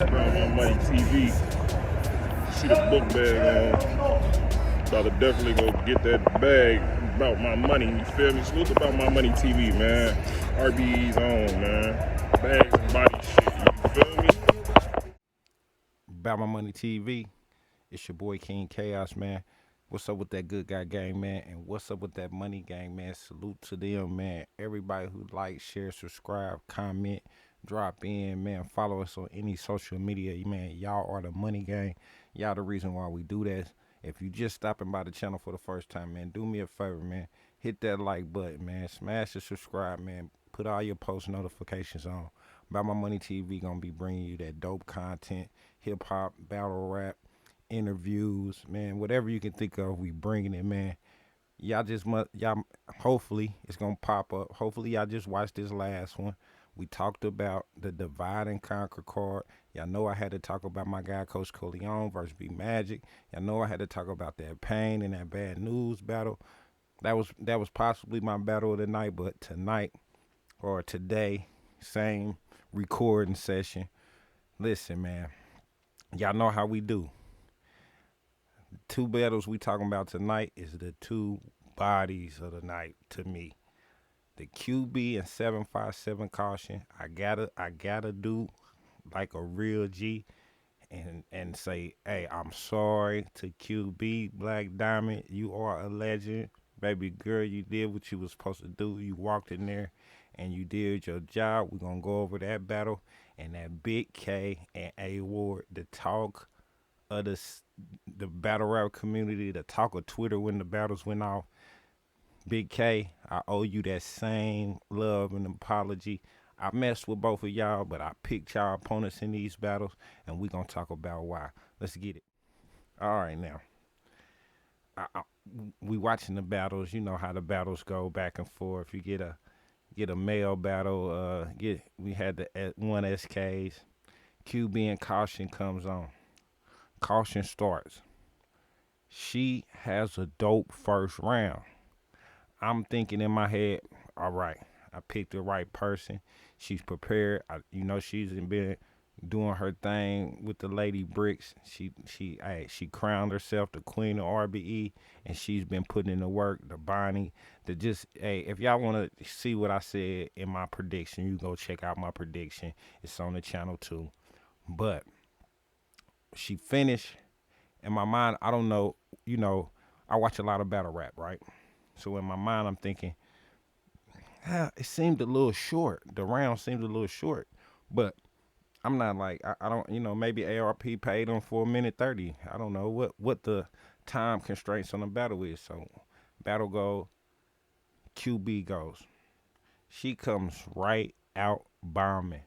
Around my money TV. See the book bag on. About to definitely go get that bag about my money. You feel me? Salute about my money TV, man. RBE's on, man. Bags and body shit. You feel me? About My Money TV. It's your boy King Chaos, man. What's up with that good guy gang, man? And what's up with that money gang, man? Salute to them, man. Everybody who like, share, subscribe, comment, drop in, man. Follow us on any social media, man. Y'all are the money gang. Y'all the reason why we do that. If you just stopping by the channel for the first time, man, do me a favor, man. Hit that like button, man. Smash the subscribe, man. Put all your post notifications on. About My Money TV gonna be bringing you that dope content, hip hop, battle rap, interviews, man, whatever you can think of, we bringing it, man. Y'all just y'all. Hopefully, it's gonna pop up. Hopefully, y'all just watched this last one. We talked about the divide and conquer card. Y'all know I had to talk about my guy Coach Coleon versus B Magic. Y'all know I had to talk about that pain and that bad news battle. That was possibly my battle of the night, but tonight or today, same recording session. Listen, man, y'all know how we do. Two battles we talking about tonight is the two bodies of the night to me. The QB and 757 Caution. I gotta do like a real G and say, hey, I'm sorry to QB BlackDiamond. You are a legend. Baby girl, you did what you was supposed to do. You walked in there and you did your job. We're gonna go over that battle and that Big K and A Ward, the talk of the battle rap community, the talk of Twitter when the battles went off. Big K, I owe you that same love and apology. I messed with both of y'all, but I picked y'all opponents in these battles, and we gonna talk about why. Let's get it. All right, now. I, we watching the battles. You know how the battles go back and forth. You get a male battle. We had the one SKs. QB and Caution comes on. Caution starts. She has a dope first round. I'm thinking in my head, all right, I picked the right person. She's prepared. She's been doing her thing with the Lady Bricks. She crowned herself the queen of RBE, and she's been putting in the work. The Bonnie, the just if y'all want to see what I said in my prediction, you go check out my prediction. It's on the channel too. But she finished in my mind. I don't know. I watch a lot of battle rap, right? So in my mind, I'm thinking, it seemed a little short. The round seemed a little short, but I'm not like I don't. Maybe ARP paid them for a minute 30. I don't know what the time constraints on the battle is. So battle go, QB goes. She comes right out bombing.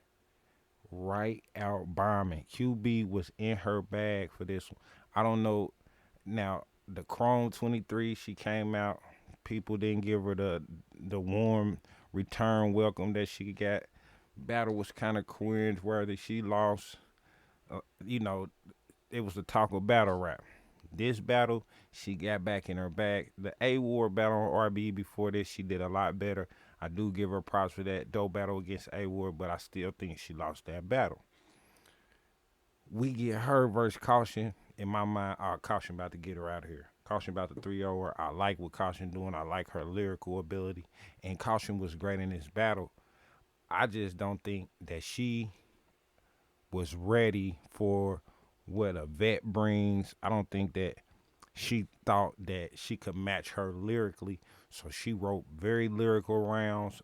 QB was in her bag for this one. I don't know. Now the Chrome 23, she came out. People didn't give her the warm return welcome that she got. Battle was kind of cringe worthy. She lost. Uh, you know, it was the talk of battle rap. This battle, she got back in her bag. The A War battle on RB before this, she did a lot better. I do give her props for that dope battle against A War, but I still think she lost that battle. We get her versus Caution. In my mind, Caution about to get her out of here. Caution about to 3-0 her. I like what Caution doing. I like her lyrical ability. And Caution was great in this battle. I just don't think that she was ready for what a vet brings. I don't think that she thought that she could match her lyrically. So she wrote very lyrical rounds.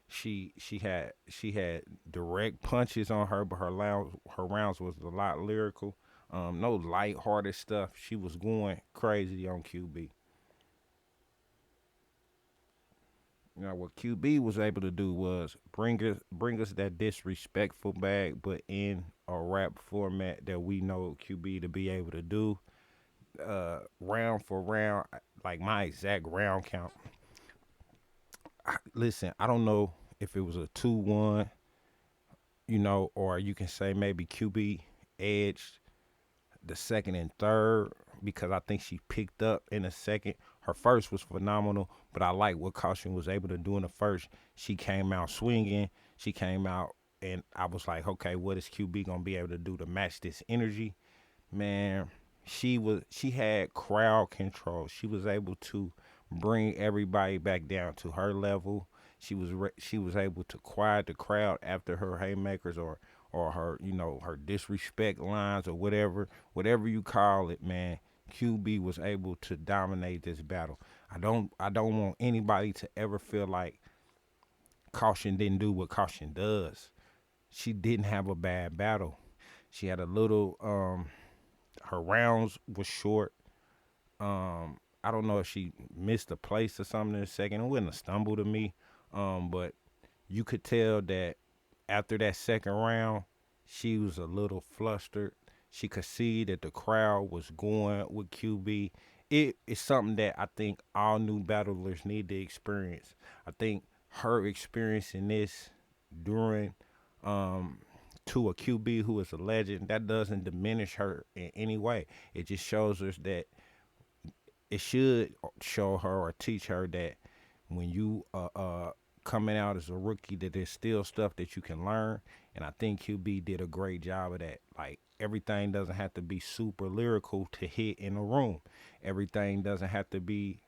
She had direct punches on her, but her rounds was a lot lyrical. No light-hearted stuff. She was going crazy on QB. What QB was able to do was bring us that disrespectful bag, but in a rap format that we know QB to be able to do. Round for round, like my exact round count. Listen, I don't know if it was a 2-1, or you can say maybe QB edged the second and third because I think she picked up in the second. Her first was phenomenal, but I like what Caution was able to do in the first. She came out swinging. She came out and I was like, okay, what is QB gonna be able to do to match this energy? Man, she had crowd control. She was able to bring everybody back down to her level. She was able to quiet the crowd after her haymakers or her her disrespect lines or whatever you call it, man. QB was able to dominate this battle. I don't want anybody to ever feel like Caution didn't do what Caution does. She didn't have a bad battle. She had a little her rounds was short. I don't know if she missed a place or something in a second. It wasn't a stumble to me. But you could tell that after that second round, she was a little flustered. She could see that the crowd was going with QB. It is something that I think all new battlers need to experience. I think her experiencing this during um, to a QB who is a legend, that doesn't diminish her in any way. It just shows us that it should show her or teach her that when you coming out as a rookie, that there's still stuff that you can learn. And I think QB did a great job of that. Like everything doesn't have to be super lyrical to hit in a room. Everything doesn't have to be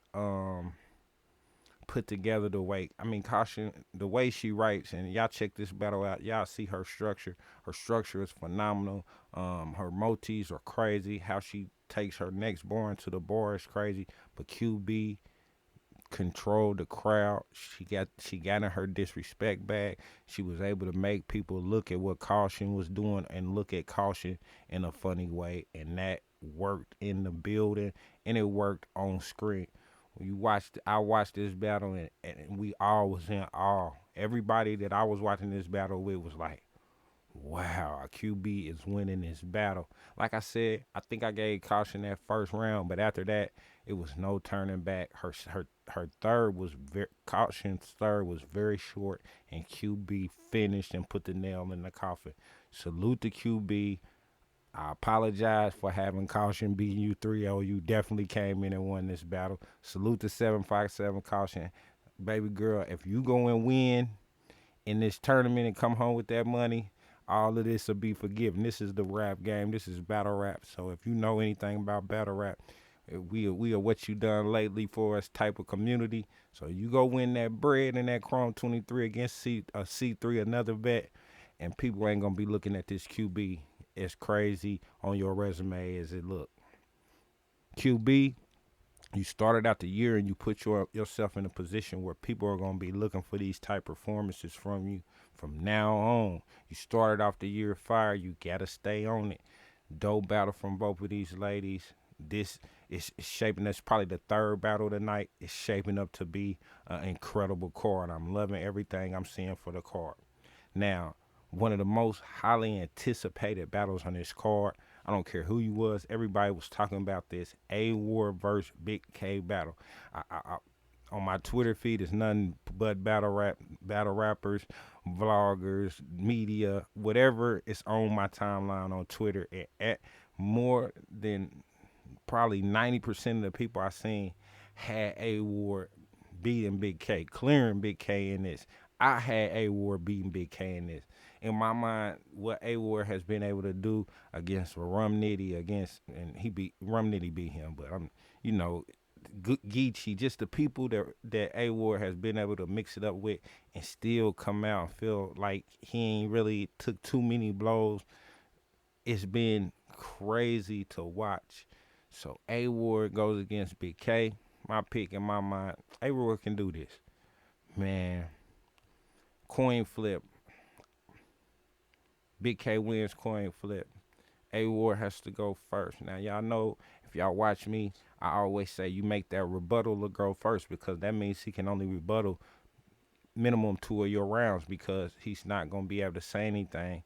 put together the way Caution, the way she writes, and y'all check this battle out, y'all see her structure. Her structure is phenomenal. Her motifs are crazy. How she takes her next bar into the bar is crazy. But QB controlled the crowd. She got in her disrespect bag. She was able to make people look at what Caution was doing and look at Caution in a funny way, and that worked in the building and it worked on screen. When I watched this battle, and we all was in awe. Everybody that I was watching this battle with was like, wow, QB is winning this battle. Like I said, I think I gave Caution that first round, but after that, it was no turning back. Her third was Caution's third was very short, and QB finished and put the nail in the coffin. Salute to QB. I apologize for having Caution beating you 3-0. You definitely came in and won this battle. Salute to 757 Caution. Baby girl, if you go and win in this tournament and come home with that money, all of this will be forgiven. This is the rap game. This is battle rap. So if you know anything about battle rap, we are what you done lately for us type of community. So you go win that bread and that Chrome 23 against C3, another bet, and people ain't gonna be looking at this QB as crazy on your resume as it look. QB, you started out the year and you put yourself in a position where people are going to be looking for these type performances from you from now on. You started off the year fire. You got to stay on it. Dope battle from both of these ladies. This is shaping, that's probably the third battle tonight. It's shaping up to be an incredible card. I'm loving everything I'm seeing for the card. Now, one of the most highly anticipated battles on this card. I don't care who you was. Everybody was talking about this A War versus Big K battle. On my Twitter feed, it's nothing but battle rappers, vloggers, media, whatever is on my timeline on Twitter. At more than probably 90% of the people I seen had A War beating Big K, clearing Big K in this. I had A War beating Big K in this. In my mind, what A War has been able to do against Rum Nitty, and Rum Nitty beat him, but Geechee, just the people that A War has been able to mix it up with and still come out and feel like he ain't really took too many blows. It's been crazy to watch. So A War goes against Big K. My pick in my mind, A War can do this. Man, coin flip. Big K wins coin flip. A War has to go first. Now y'all know, if y'all watch me, I always say you make that rebuttal to go first, because that means he can only rebuttal minimum 2 of your rounds, because he's not gonna be able to say anything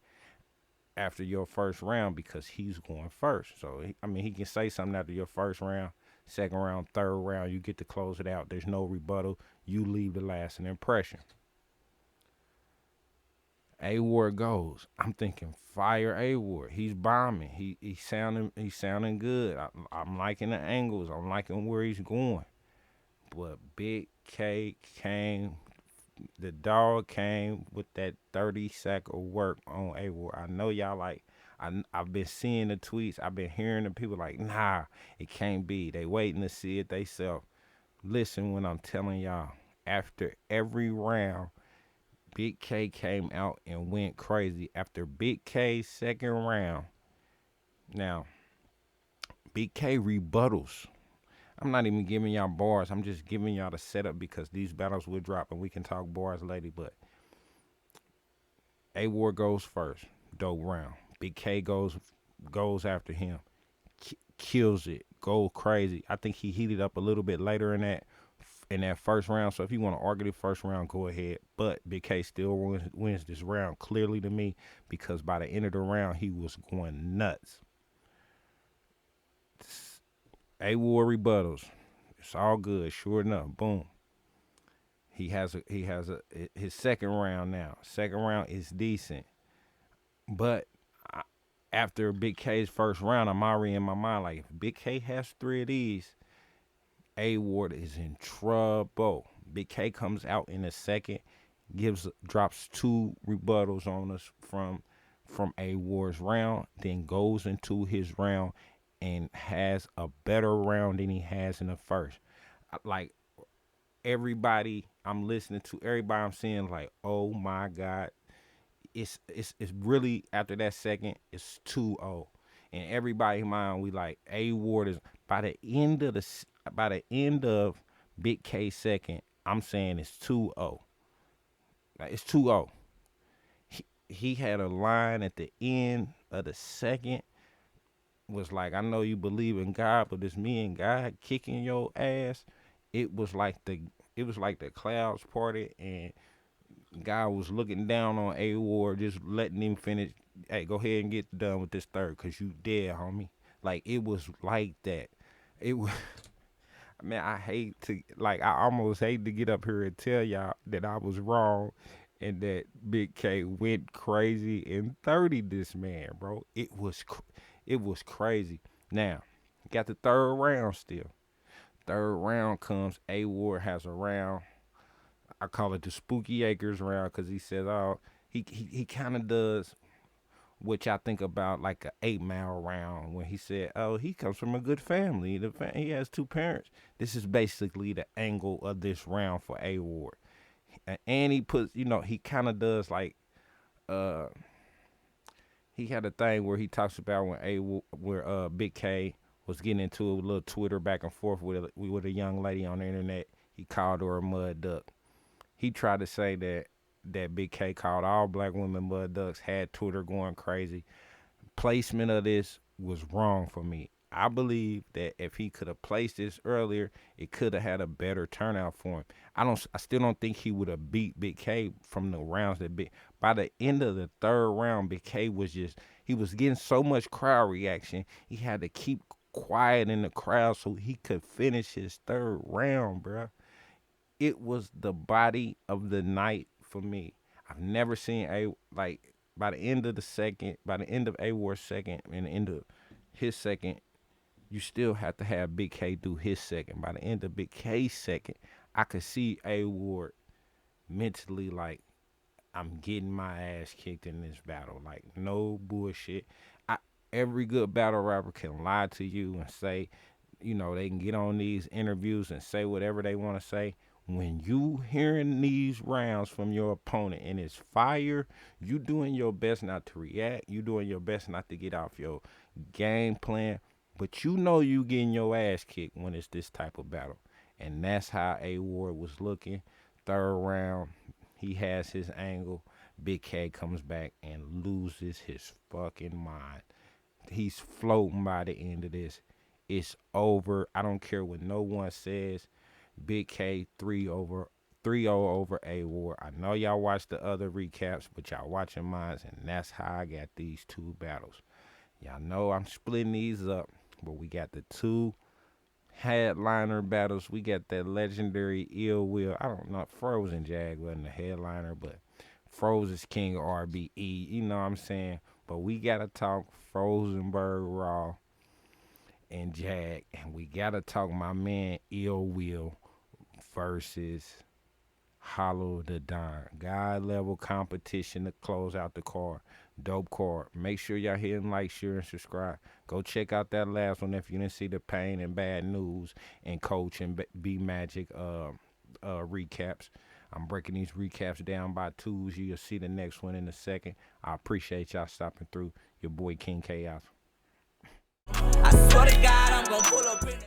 after your first round because he's going first. So he can say something after your first round, second round, third round. You get to close it out. There's no rebuttal. You leave the lasting impression. A War goes. I'm thinking fire A War. He's bombing. He's sounding good. I'm liking the angles. I'm liking where he's going. But Big K came The dog came with that 30 sack of work on A War. I know y'all like. I've been seeing the tweets. I've been hearing the people like, nah, it can't be. They waiting to see it they self. Listen when I'm telling y'all. After every round, Big K came out and went crazy. After Big K's second round, now Big K rebuttals. I'm not even giving y'all bars. I'm just giving y'all the setup because these battles will drop and we can talk bars later. But A War goes first, dope round. Big K goes after him, kills it, go crazy. I think he heated up a little bit later in that first round. So if you want to argue the first round, go ahead. But Big K still wins this round clearly to me because by the end of the round he was going nuts. A War rebuttals. It's all good. Sure enough, boom. He has his second round now. Second round is decent, but after Big K's first round, I'm already in my mind like if Big K has three of these, A Ward is in trouble. Big K comes out in a second, drops two rebuttals on us from A Ward's round, then goes into his round and has a better round than he has in the first. Like everybody I'm listening to, everybody I'm seeing like, oh my God, it's really after that second, it's 2-0. And everybody in mind we like A Ward is by the end of Big K second, I'm saying it's 2-0. Like it's 2-0. He had a line at the end of the second was like, I know you believe in God, but it's me and God kicking your ass. It was like the clouds parted and God was looking down on A Ward, just letting him finish. Hey, go ahead and get done with this third, cause you dead, homie. Like it was like that. It was. Man, I hate to like. I almost hate to get up here and tell y'all that I was wrong, and that Big K went crazy and 30 this man, bro. It was crazy. Now, got the third round still. Third round comes. A Ward has a round. I call it the Spooky Acres round because he says, "Oh, he kind of does which I think about like a 8 Mile round when he said, "Oh, he comes from a good family. He has two parents." This is basically the angle of this round for A Ward, and he puts, he kind of does like, uh, he had a thing where he talks about where Big K was getting into a little Twitter back and forth with a young lady on the internet. He called her a mud duck. He tried to say that Big K called all black women mud ducks, had Twitter going crazy. Placement of this was wrong for me. I believe that if he could have placed this earlier, it could have had a better turnout for him. I still don't think he would have beat Big K from the rounds that Big. By the end of the third round, Big K he was getting so much crowd reaction. He had to keep quiet in the crowd so he could finish his third round, bruh. It was the body of the night for me. I've never seen by the end of the second, by the end of A Ward's second and the end of his second, you still have to have Big K do his second. By the end of Big K's second, I could see A Ward mentally like, I'm getting my ass kicked in this battle. Like no bullshit. I Every good battle rapper can lie to you and say, they can get on these interviews and say whatever they want to say. When you hearing these rounds from your opponent and it's fire, you doing your best not to react. You doing your best not to get off your game plan. But you getting your ass kicked when it's this type of battle. And that's how A Ward was looking. Third round, he has his angle. Big K comes back and loses his fucking mind. He's floating by the end of this. It's over. I don't care what no one says. Big K 3-0 over A Ward. I know y'all watch the other recaps, but y'all watching mine, and that's how I got these two battles. Y'all know I'm splitting these up, but we got the two headliner battles. We got that legendary Ill Will. I don't know, Frozen Jag wasn't the headliner, but Frozen's King of RBE. You know what I'm saying? But we gotta talk Frozenberg Raw and Jag, and we gotta talk my man Ill Will versus Hollow the Don. God level competition to close out the card. Dope card. Make sure y'all hit and like, share, and subscribe. Go check out that last one if you didn't see the pain and bad news and coach and B Magic recaps. I'm breaking these recaps down by twos. You'll see the next one in a second. I appreciate y'all stopping through. Your boy King Chaos. I swear to God, I'm gonna pull up in